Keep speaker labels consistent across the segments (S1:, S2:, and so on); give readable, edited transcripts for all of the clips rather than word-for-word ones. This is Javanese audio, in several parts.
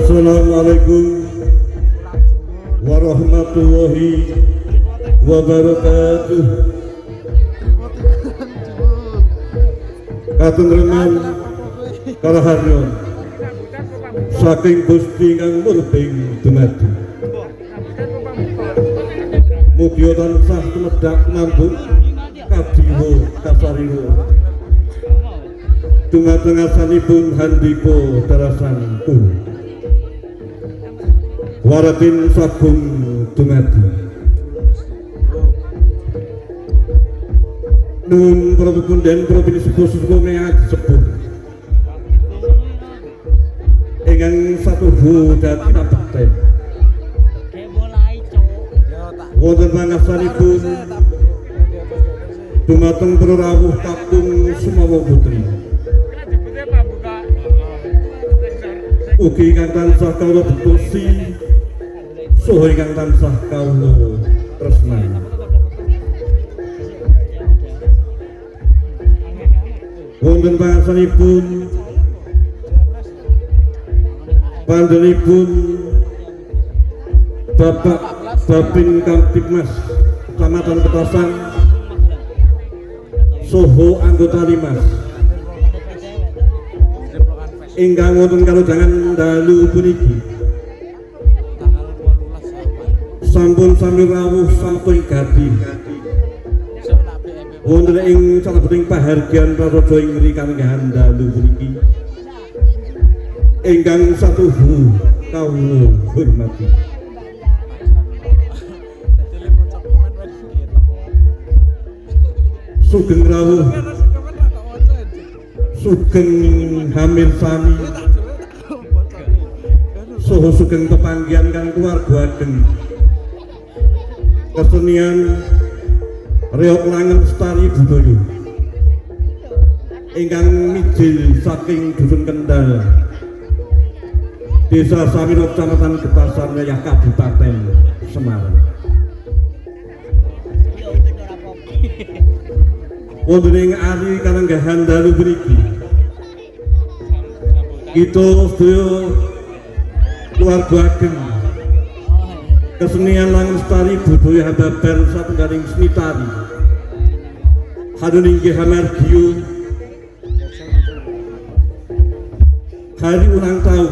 S1: Assalamualaikum warahmatullahi wabarakatuh. Katengreman karaharyo saking Gusti kang murbing dumadi. Mugi tansah tumedhak nambung kadiwa kasariwo. Dumateng asanipun handika darasanipun. Waratin sabung dumadi. Nun Prabu den Provinsi Khusus Gomea disebut ingkang satuhu dadi napeten wonten pangasanipun dumateng Prarawuh Kakung Sumawa Putri ugi ingkang tansah kawula bektosi saha ingkang tansah kawula tresnani. Wonten pangasanipun pandhenipun Bapak Babin Kamtibmas Kecamatan Petasan saha anggota Limas ingkang wonten kalodhangan dalu puniki sampun sami rawuh sampun gati wonten ing salebeting pahargyan prasaja ing mriku dalu puniki ingkang satuhu kawula hormati. Sugeng rawuh sugeng hamil sami saha sugeng pepanggihan kang keluarga ageng kesenian reok langen lestari budaya ingkang mijil saking Dusun Kendal Desa Samiro Kecamatan Getasan Raya Kabupaten Semarang. Wonten ing ari kalenggahan dalu mriki kita sedaya keluarga ageng kesenian langen lestari budaya handhapan satunggaling seni tari hadun inggih hamargya hari ulang tahun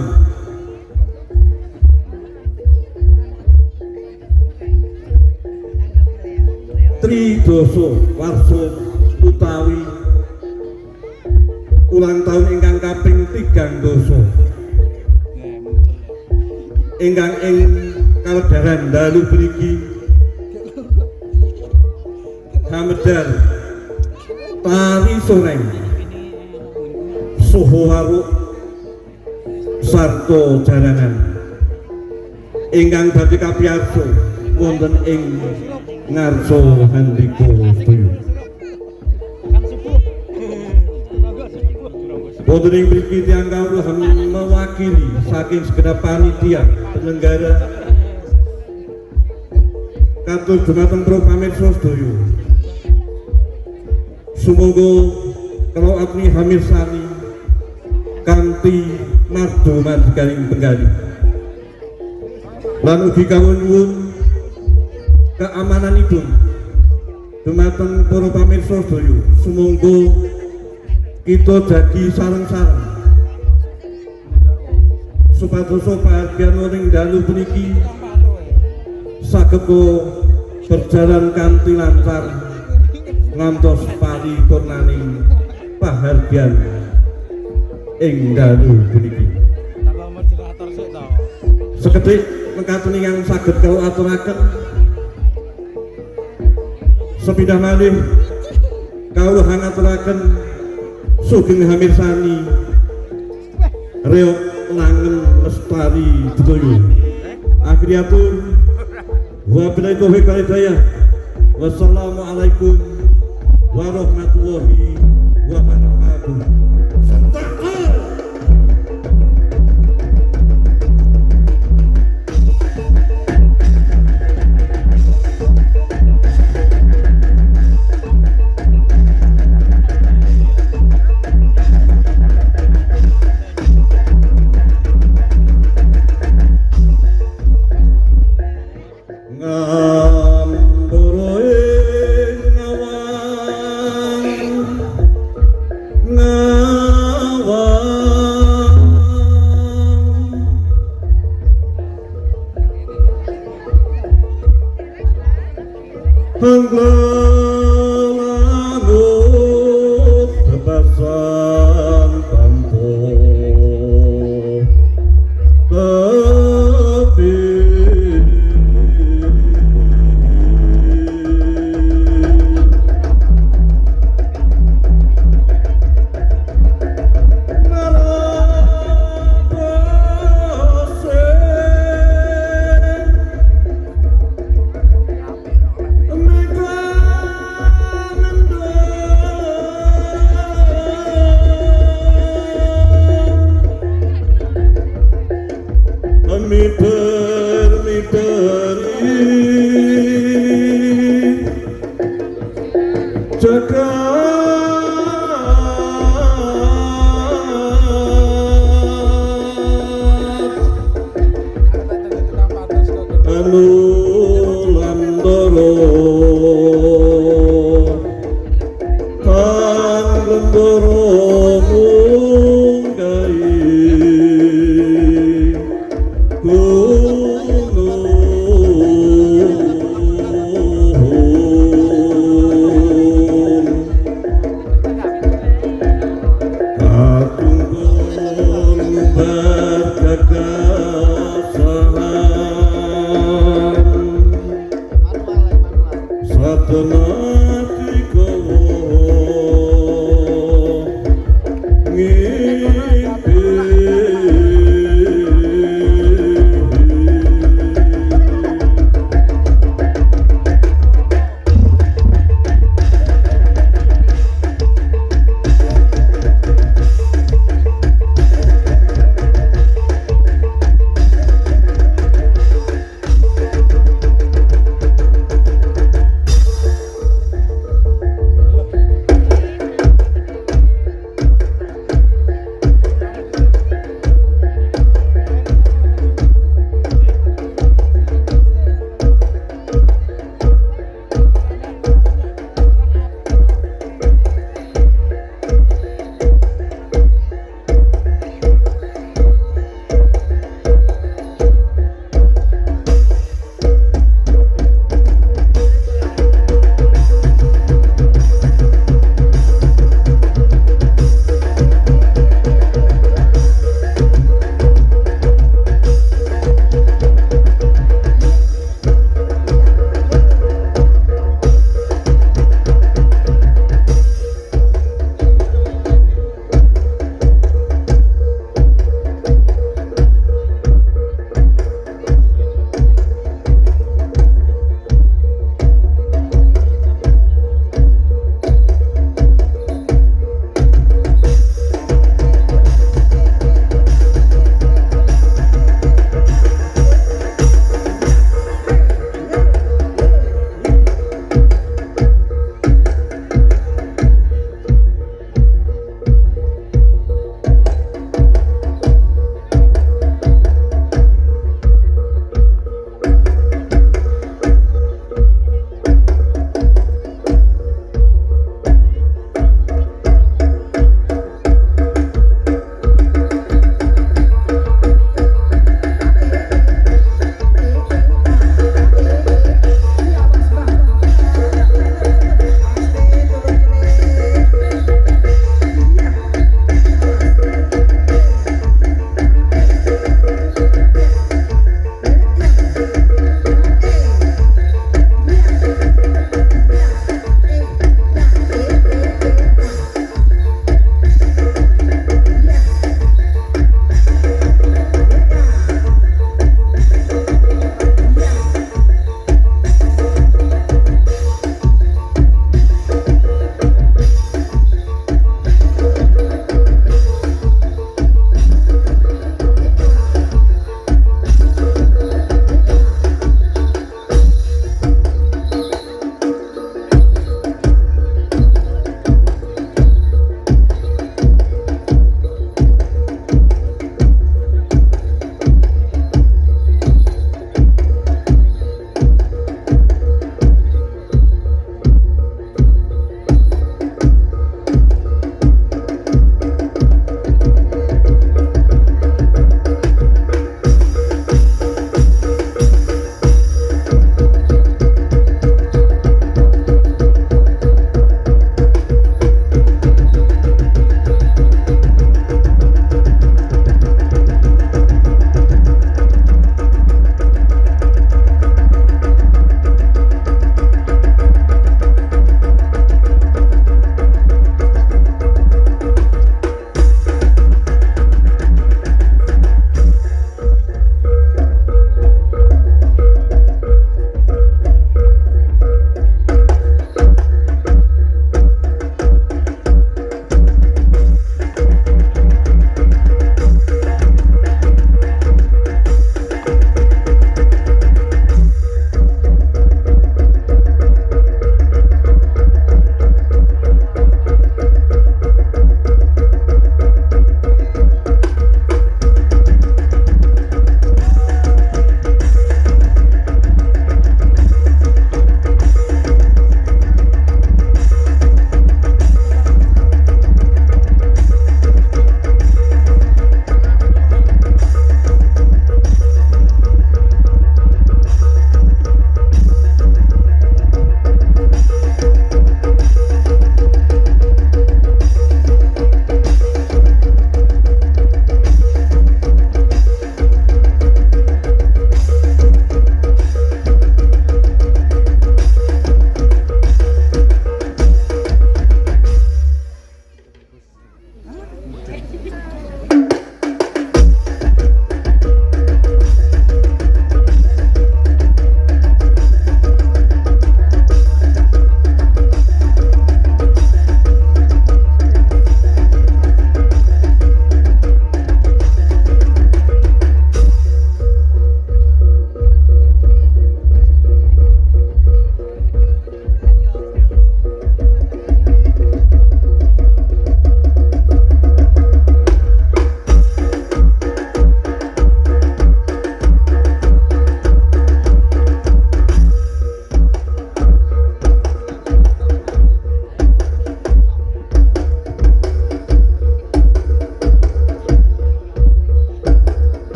S1: Tridasa warsa utawi ulang tahun ingkang kaping 30 ingkang ing kalodharan dalu mriki hamedal tari soreng saha waruk sarta jaranan ingkang badhe kapiyarsa wonten ing ngarsa handika sedaya. Wonten ing mriki tiyang kawula mewakili saking segenap panitia penyelenggara katur dumateng para pamirsa sedaya. Sumangga kula atmi hamil sani kanthi nardo madhikaning penggali. Lan ugi kawula nyuwun keamananipun dumateng para pamirsa sedaya. Sumangga kita dadi sareng-sareng supados pahargyan ing dalu puniki saged berjalan kanthi lancar ngantos paripurnaning pahargyan ing dalu puniki. Sekedhik mekaten yang saged kula aturaken sepindah malih kawula ngaturaken sugeng hamil sani reok langen lestari budaya. Akhiriatur wabillahi taufiq wal hidayah. Wassalamualaikum warahmatullahi wabarakatuh.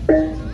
S2: Ada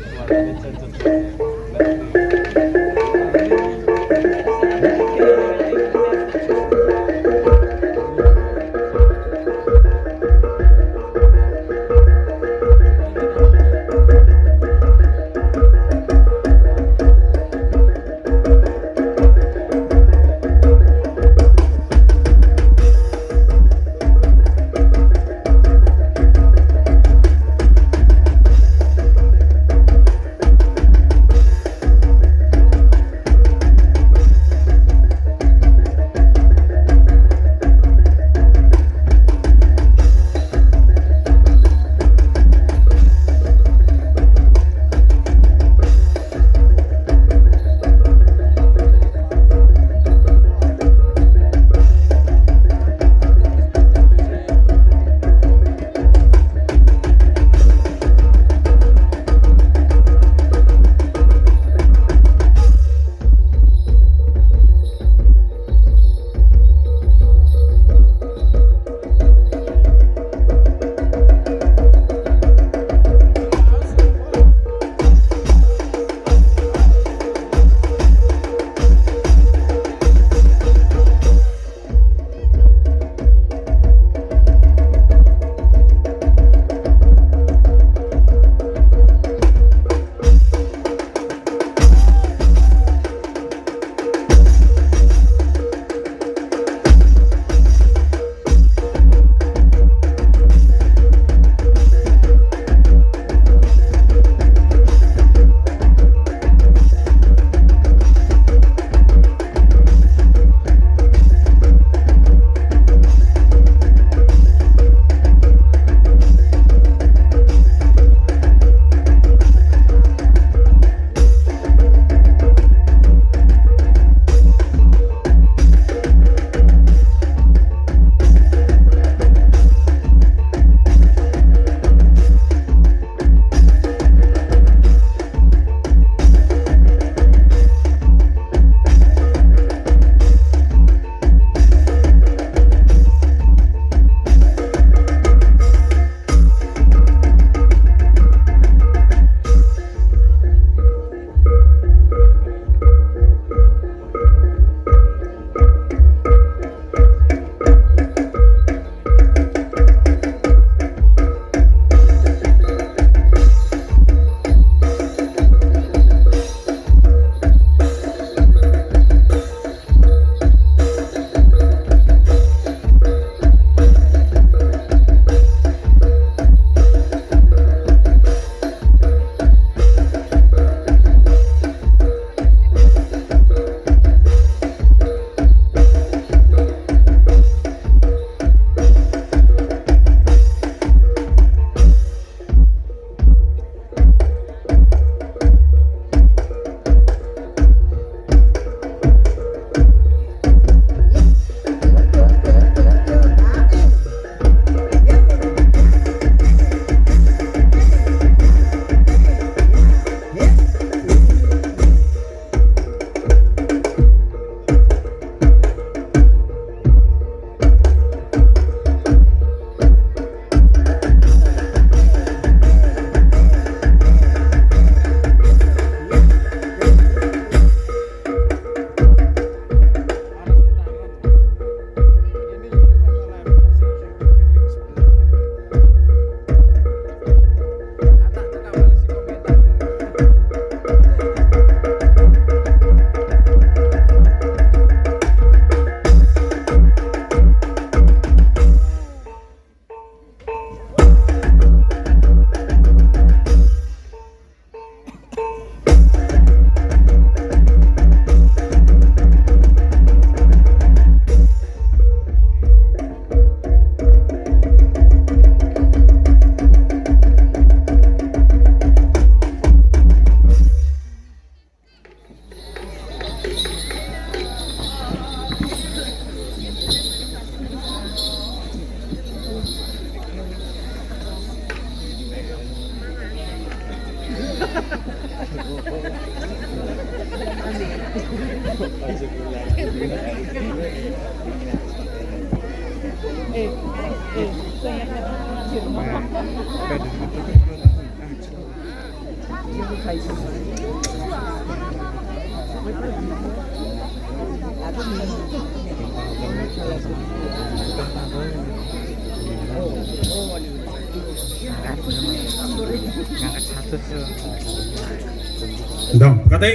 S2: Dong, kate.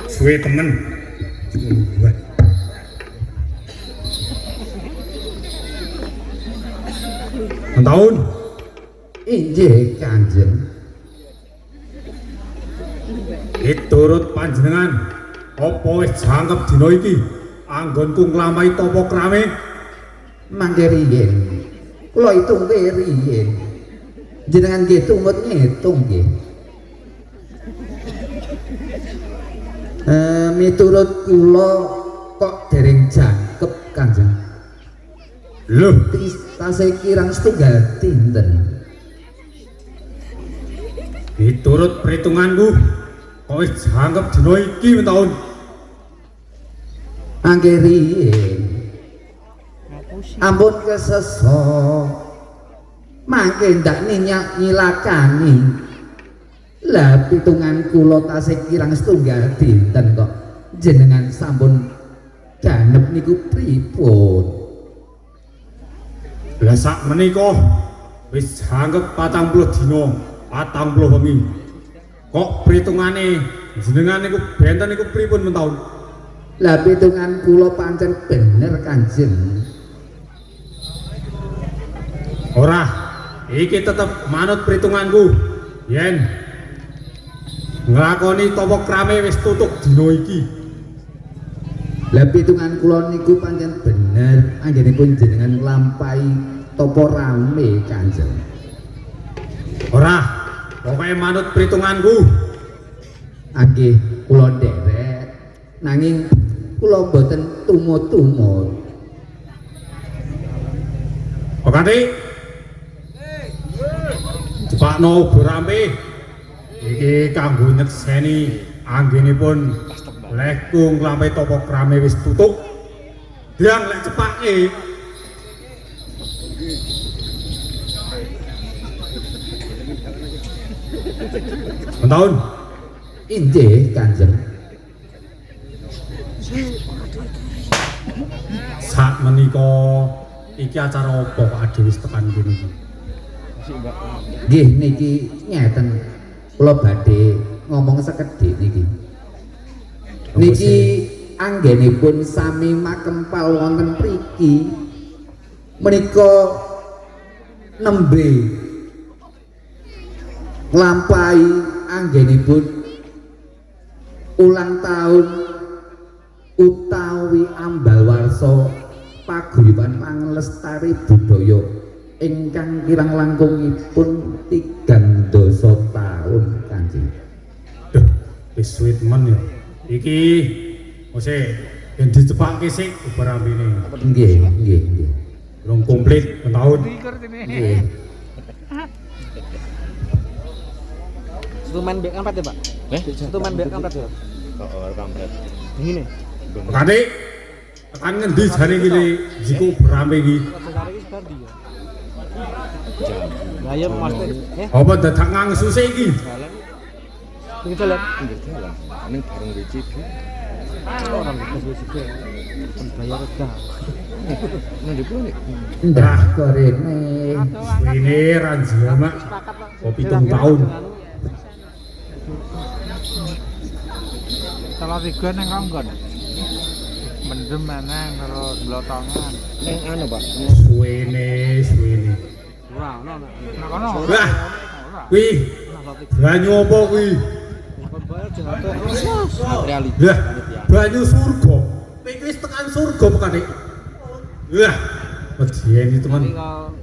S2: Suwe temen. Tahun
S3: inggih Kanjeng.
S2: Turut panjenengan apa wis jangkep dina iki anggonku nglampahi tapa krame
S3: Mangke riyen kula itung riyen jenengan nggih tumut ngitung nggih. Miturut kula kok dereng jangkep Kanjeng.
S2: lho
S3: Tasih kirang setunggal dinten.
S2: miturut perhitunganku kok wis jangkep dina iki tahun
S3: Mangke riyen ampun kesesa mangke ndak ninyak nyilakani. Lah pitungan kula tasih kirang setunggal dinten kok jenengan sampun ganep niku pripun?
S2: lah sak menika wis jangkep 40 dina 40 wengi kok perhitungane jenengan niku benten niku pripun tahun
S3: Lah pitungan kula pancen bener Kanjeng.
S2: ora iki tetep manut perhitunganku yen nglakoni tapa krame wis tutuk dina iki
S3: Lah pitungan kula niku pancen bener anggenipun jenengan nglampahi tapa rame Kanjeng.
S2: ora pokoknya manut perhitunganku
S3: Nggih kula nderek nanging kula boten tumut-tumut.
S2: Pakati cepakno berame iki kanggo nyekseni anggenipun lekku nglampahi tapa krame wis tutuk diang lek cepake tahun
S3: Inggih Kanjeng.
S2: sak menika iki acara apa kok ade wis tekan kene iki
S3: Nggih niki ngeten kula badhe ngomong sekedhik niki. Niki anggenipun sami makempal wonten mriki menika nembe nglampahi anggenipun ulang tahun utawi ambal warsa paguyuban panglestari budaya ingkang kirang langkungipun 3 tahun Kanjeng.
S2: duh wis suwe temen ya iki mose yen dicepake sik ubarambene
S3: Nggih, nggih, nggih.
S2: belum komplit tahun
S3: Nggih.
S4: Setuman bek kampret ya Pak? Setuman bek kampret ya?
S5: kampret.
S4: Ini.
S2: Pakati tekan ngendi jane iki jiku berame iki
S4: Sekarang ini sebar dia. Lah ya Mas.
S2: apa dadak ngangsuse iki
S4: Ini jalan.
S5: Pinggir jalan. Ini bareng WCB.
S4: Orang bekas WCB. Bayar dah.
S5: Nanti pun nih.
S3: Ndak korene.
S2: ini ranjama kopi 7 tahun
S6: Salah tiga neng ronggon, mendem meneng terus belotongan.
S5: Neng anu Pak.
S2: suwene
S4: Wah, no.
S6: Nah kono,
S2: wah kuwi banyu apa kuwi
S4: Bayar jatuh.
S5: Realita.
S2: lah banyu surga kowe wis tekan surga Pakati wah medeni teman
S4: Tapi kalau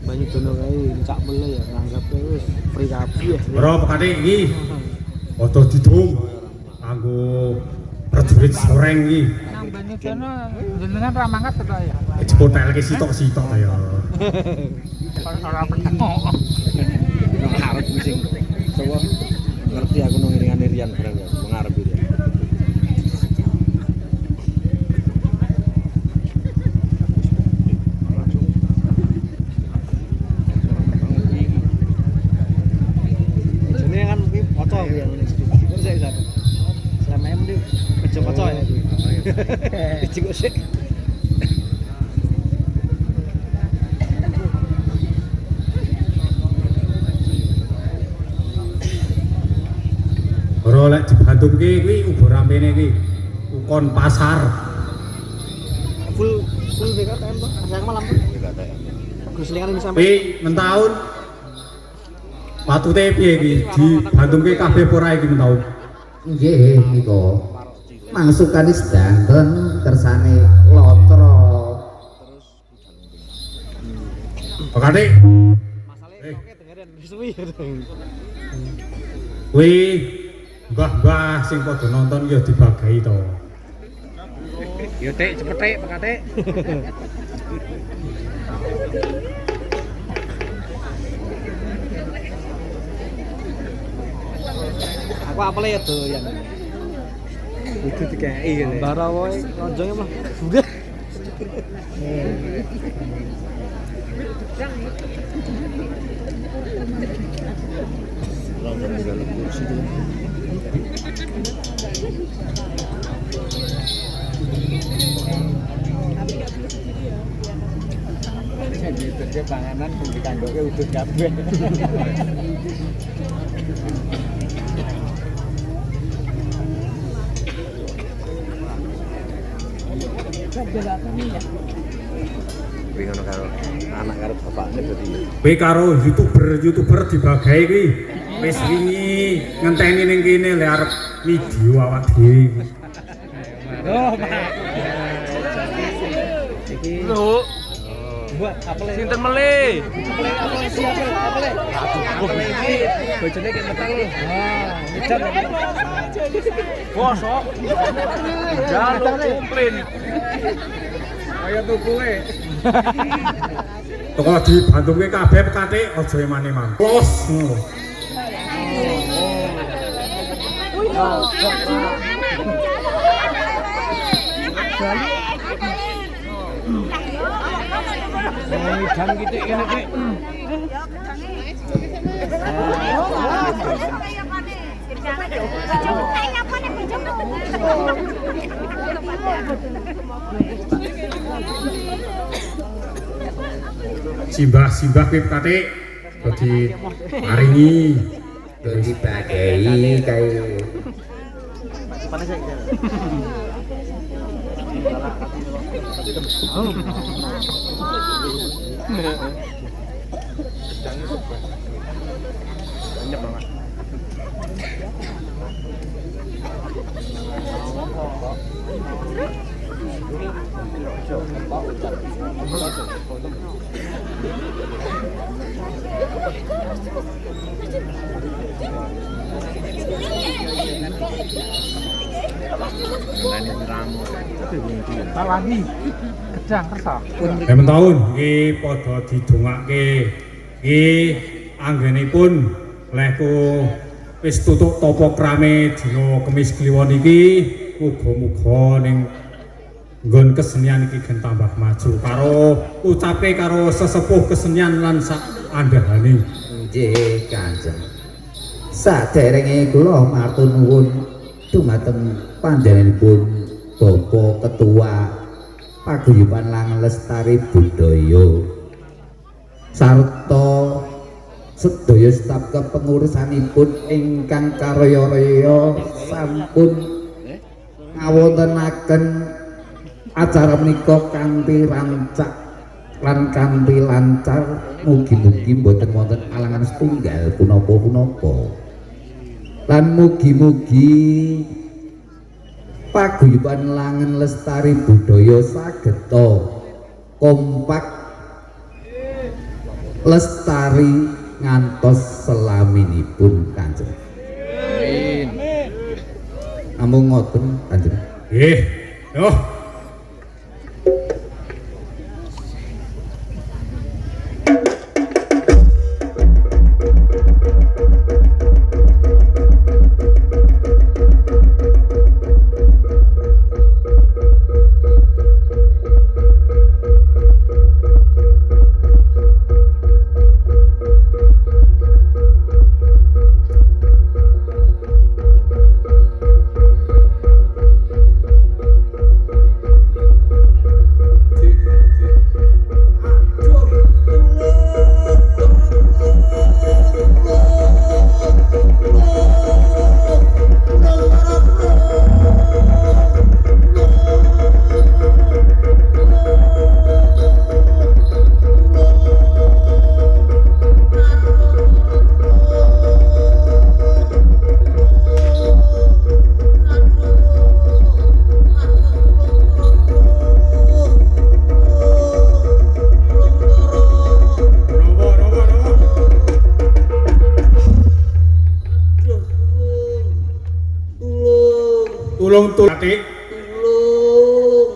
S4: banyak dono kae cak mele ya nanggap wis free kabeh ya.
S2: ora Pakati iki foto didum kanggo prajurit soreng iki
S6: nang banyu kono jenengan ra mangkat to ya.
S2: dipotelke sitok-sitok ta ya
S6: Ora penemu.
S5: Ngarep pusing. Sopo ngerti aku nang iringane Rian barang ya. Ngarep iki. Coba ya. Cik sik.
S2: Ora lek dibandungke kuwi uga ramene kuwi ukon pasar.
S4: Full BKTM toh. Saya malam tuh. Keselingan ini sampai.
S2: Kuwi mentaun patute piye iki dibandungke kabeh apa ora iki mentaun?
S3: Nggih nika. Mangsukane sedanten kersane lotro.
S2: Pakane
S4: Masalahnya oke dengerin suwi.
S2: kuwi mbah-mbah sing padha nonton ya dibagi to.
S5: Yo Tek, cepet Tek, Pak Tek.
S4: Aku apel ya tuh yang
S5: Itu dikai ngene.
S4: bara woy lonjongnya mah sudah.
S5: Jadi panganan ditanggoke utuh kabeh. Kuwi ngono karo anak karo bapakne dadi.
S2: Kuwi karo YouTuber dibagi kuwi wis wingi ngenteni ning kene lek arep video awak dhewe.
S5: Oh, Pak. Iki
S4: Lho,
S5: buat apel.
S4: sinten mele?
S5: Apel iki bojone ki meteng. Ah, ngejar.
S4: Bosok. Jaluk komplain.
S5: Kaya tuku e.
S2: Toko dibandungke kabeh pekate aja emane mampus ngono.
S5: Dan gitu kene ki.
S2: Simbah kuwi pekate dadi maringi
S3: Dadi bagai kae
S6: Tak lagi. Gedang kersa.
S2: Emen taun iki padha didongake. Iki anggenipun lehku wis tutuk tapa krame dina Kemis Kliwon iki muga-muga ning nggon kesenian iki gen tambah maju karo ucape karo sesepuh kesenian lan sak andhahane.
S3: nggih Kanjeng. Saderenge kula matur nuwun dumateng panjenenganipun Bapak Ketua Paguyuban Langen Lestari Budaya sarta sedaya staf kepengurusanipun ingkang karya-raya sampun ngawontenaken acara menika kanthi rancak lan kanthi lancar, mugi-mugi mboten wonten alangan setunggal punapa-punapa lan mugi-mugi Paguyuban Langen Lestari Budaya sageta kompak lestari ngantos selaminipun Kanjeng.
S5: Amin.
S3: Namung ngoten Kanjeng.
S2: Nggih. Yo. tulung Atik.
S3: Tulung.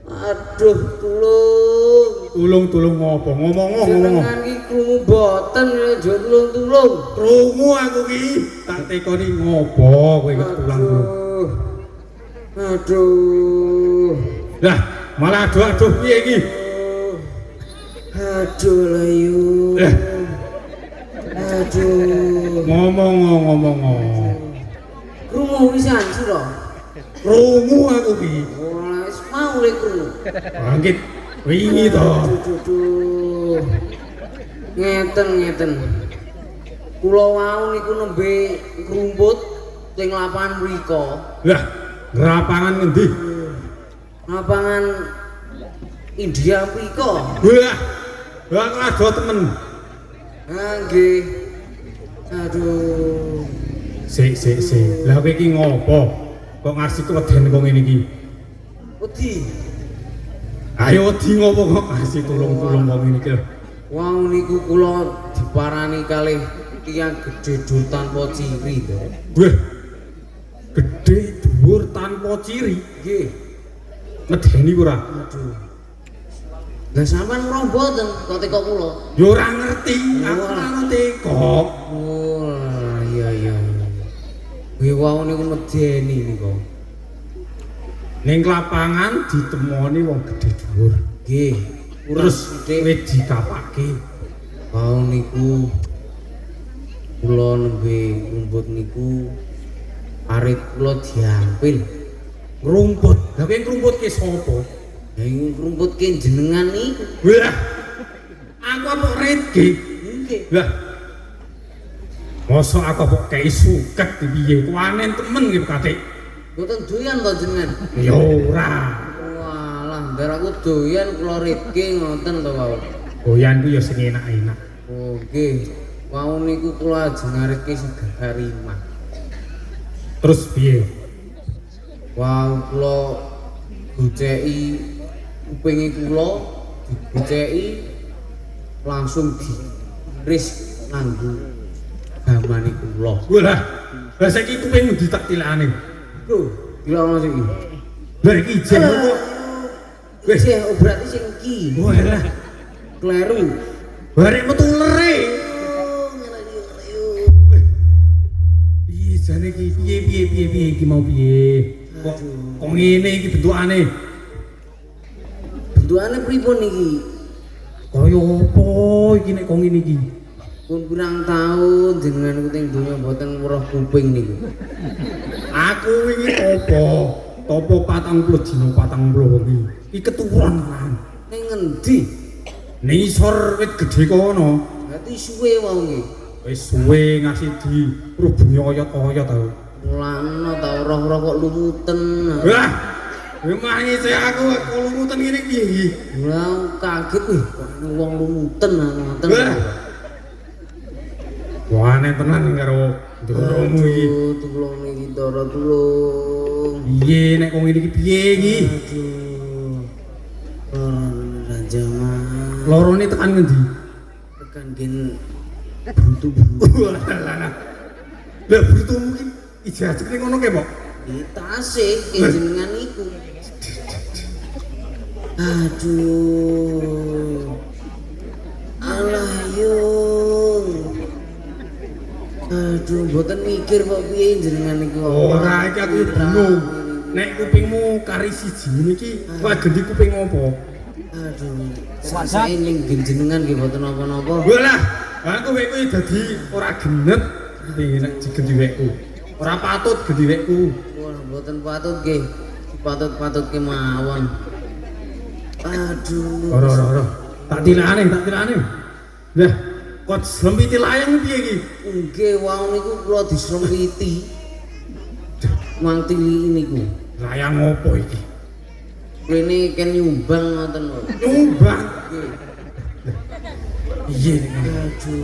S3: Aduh, tulung.
S2: Tulung ngopo? Ngomong.
S3: Jenengan iki krungu boten ya tulung.
S2: Krungu aku ki. Tak tekoni ngopo kowe kok tulang tulung.
S3: Aduh.
S2: Lah, malah aduh piye iki?
S3: Aduh layu. Aduh.
S2: Ngomong.
S3: Krungu pisan sira.
S2: Krungu aku ki.
S3: Ora wis mau le krungu.
S2: Bangkit wingi to.
S3: Aduh. Ngeten. Kula wau niku nembe ngrumput teng lapangan mriko.
S2: Lah, lapangan ngendi?
S3: Lapangan India mriko.
S2: Lah rada temen.
S3: Ha nggih. Aduh.
S2: Sik. Lah kowe iki ngopo? Kok ngasih keweden kok ngene iki?
S3: Wedi.
S2: Ayo wedi ngopo kok ngasih tulung-tulung kok ngene iki lho.
S3: Wau niku kula diparani kalih tiyang gedhe dur tanpa ciri to.
S2: Wah. Gedhe dhuwur tanpa ciri.
S3: Nggih.
S2: Medeni ora?
S3: Aduh. Lah sampean ora mboten kok teko kula.
S2: Ya ora ngerti, aku ora ngerti kok.
S3: Oh, iya. Kuwi wau niku medeni niku.
S2: Ning lapangan ditemoni wong gedhe dhuwur.
S3: Nggih.
S2: Terus kowe dikapake.
S3: Wau niku kula nembe rumput niku arit kula diampil.
S2: Rumput. Lah kowe ngrumput ki sapa?
S3: Ya iki rumput ki jenengan niku.
S2: Wah. Aku apa redge?
S3: Nggih.
S2: Lah. Mosok aku kok kei suket piye? Kuanen temen iki Katik.
S3: Mboten doyan to jenengan.
S2: Ya ora.
S3: Walah, ndar aku doyan kula redge ngoten to wau.
S2: Goyan ku ya sing enak-enak.
S3: Oh nggih. Wau niku kula ajeng ngaretke Sigarimah.
S2: Terus piye?
S3: Wau kula goceki kupinge kula digoceki langsung diris nganggo gamane kula.
S2: Walah. Lah saiki kuping ndi tak tilakane?
S3: Lho, dilakno iki.
S2: Lah iki jen kok.
S3: Wis berarti sing iki.
S2: Walah.
S3: Kleru.
S2: Barek metu lere. Piye jane iki? Piye iki mau piye? Kok ngene iki bentukane?
S3: Bentukane pripun iki?
S2: Kaya apa iki nek kok ngene iki?
S3: Pun pirang taun jenengan teng donya mboten weruh kuping niku.
S2: Aku wingi topo 40 dina 40 iki. Iki keturunan kan.
S3: Ning ngendi?
S2: Ning isor wit gedhe kono.
S3: Berarti suwe wau nggih.
S2: Wis suwe ngasih di rubungi oyot-oyot tau.
S3: Mulane ta roh-roh kok lumuten.
S2: Wah. Memang ngisi aku lumutan ngene piye iki?
S3: Lah kaget wih, kok wong lumuten ngoten.
S2: Wah. Wah, nek tenan karo ndoromu iki.
S3: Tulung iki ndoro tulung.
S2: Piye nek kok ngene iki piye iki?
S3: Aduh. Ranjangan.
S2: Lorone tekan ngendi?
S3: Tekan gen brutu-brutu.
S2: Lah brutumu iki ijazah ning ngono ke, Mbok?
S3: Di tasik jenengan iku. Aduh. Alah yung. Aduh, mboten mikir kok piye jenengan niku.
S2: Ora iki aku bingung. Nek kupingmu kari siji ngene iki, kok gendi kuping opo?
S3: Aduh. Saya ning jenengan nggih mboten napa-napa.
S2: Walah, aku wekku dadi ora genet nek digendi wekku. Ora patut gendi wekku.
S3: Wah, mboten patut nggih. Patut-patut kemawon. Aduh.
S2: Ora. Tak tilakane. Lah, kok slempiti layang piye iki?
S3: Nggih, wau niku kula dislempiti. Mang tili niku.
S2: Layang opo iki?
S3: Rene ken nyumbang ngoten lho.
S2: Nyumbang.
S3: Nggih.
S2: Piye iki?
S3: Aduh.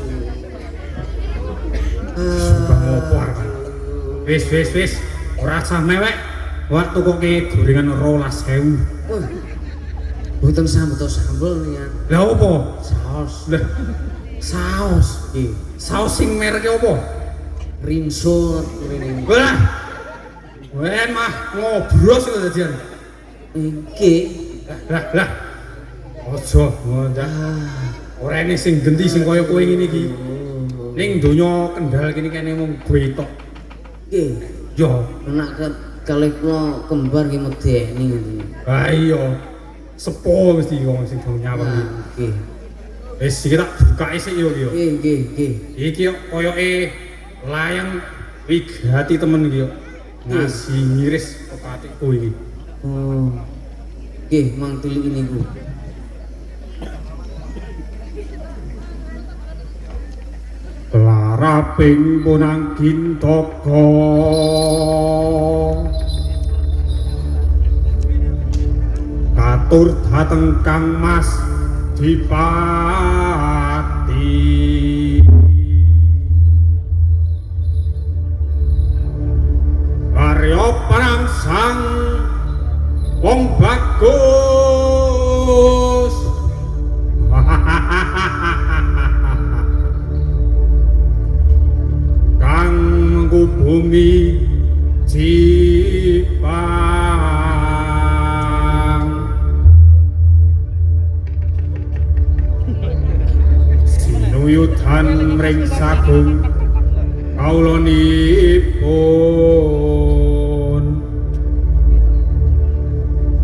S2: Nyumbang opo arep? Wis. Ora usah mewek. Waktu kok gorengan 12.000.
S3: Wah. Mboten sambel nih ya.
S2: Lah opo?
S3: Saus.
S2: Lah saus.
S3: Nggih.
S2: Saus sing mereke opo?
S3: Rinso rene.
S2: Wah. Wen mah ngobros kok dadian.
S3: Nggih.
S2: Lah. Aja ngono. Ora ene sing genti sing kaya kowe ngene iki. Ning donya Kendal kene kene mung kowe tok.
S3: Nggih.
S2: Yo,
S3: Anak kalih kula kembar nggih medeni ngoten.
S2: ha iya. Sepo mesti wong sing do nyawang iki.
S3: Nggih.
S2: Wis iki tak bukake sik yo iki yo.
S3: Nggih.
S2: Iki yo koyoke layang wigati temen iki yo. Ngasih ngiris pekatikku iki.
S3: Oh. Nggih, mang tilik niku.
S2: Laraping punang gintaka katur dhateng Kang Mas Dipati Karya parangsang wong bagus kang ngubungi Jipang sinuyudan ring sagung kaulanipun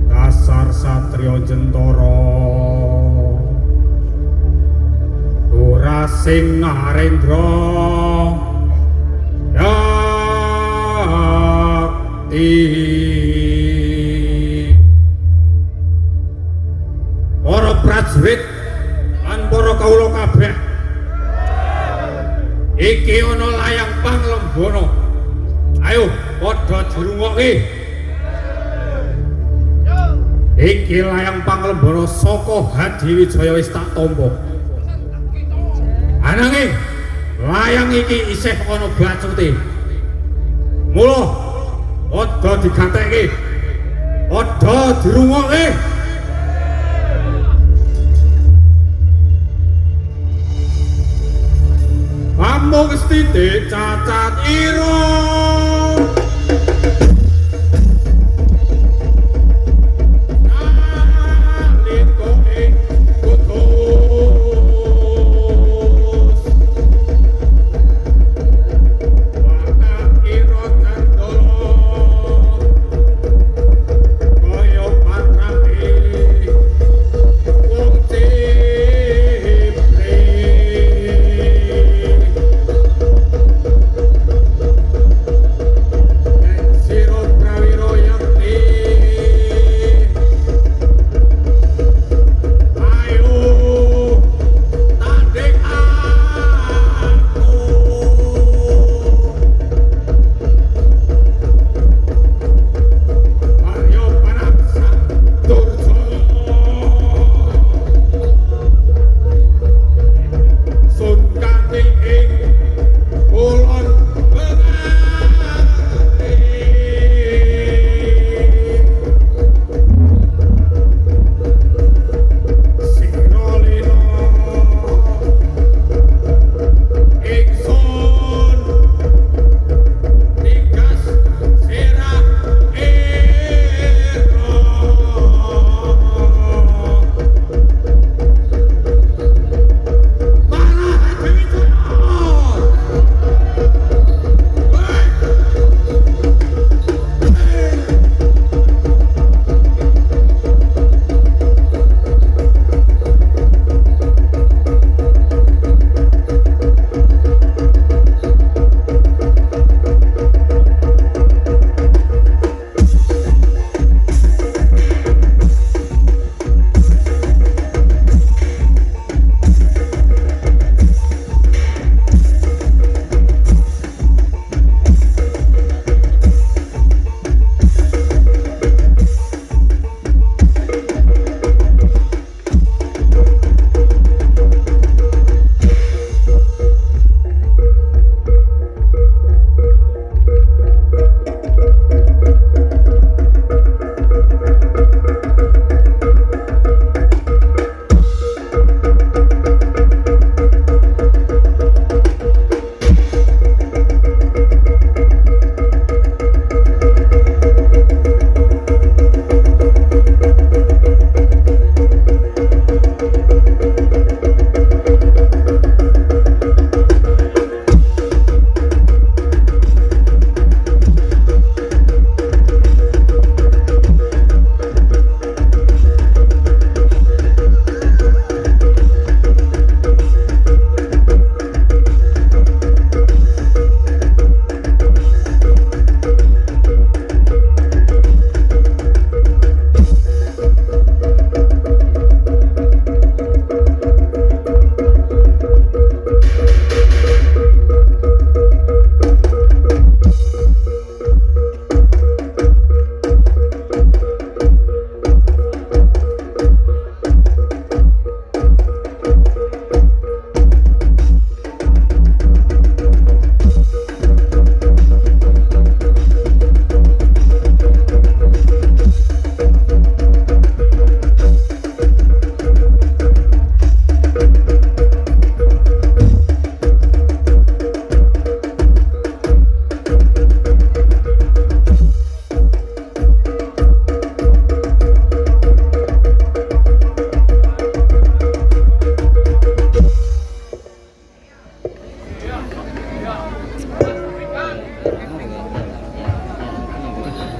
S2: dasar satriya jentara ora sing narendra para prajurit lan para kawula kabeh iki ana layang panglembana ayo padha dirungokke iki layang panglembana saka Hadiwijaya wis tak tampa ananging layang iki isih ana bacute mula padha digatekke padha dirungokke pamungstite cacat ira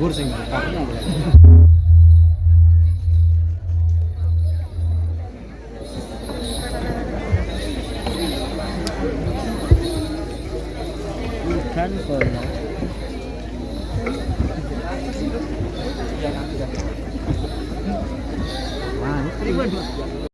S5: dhuwur sing karena
S4: kan kono Wah, ini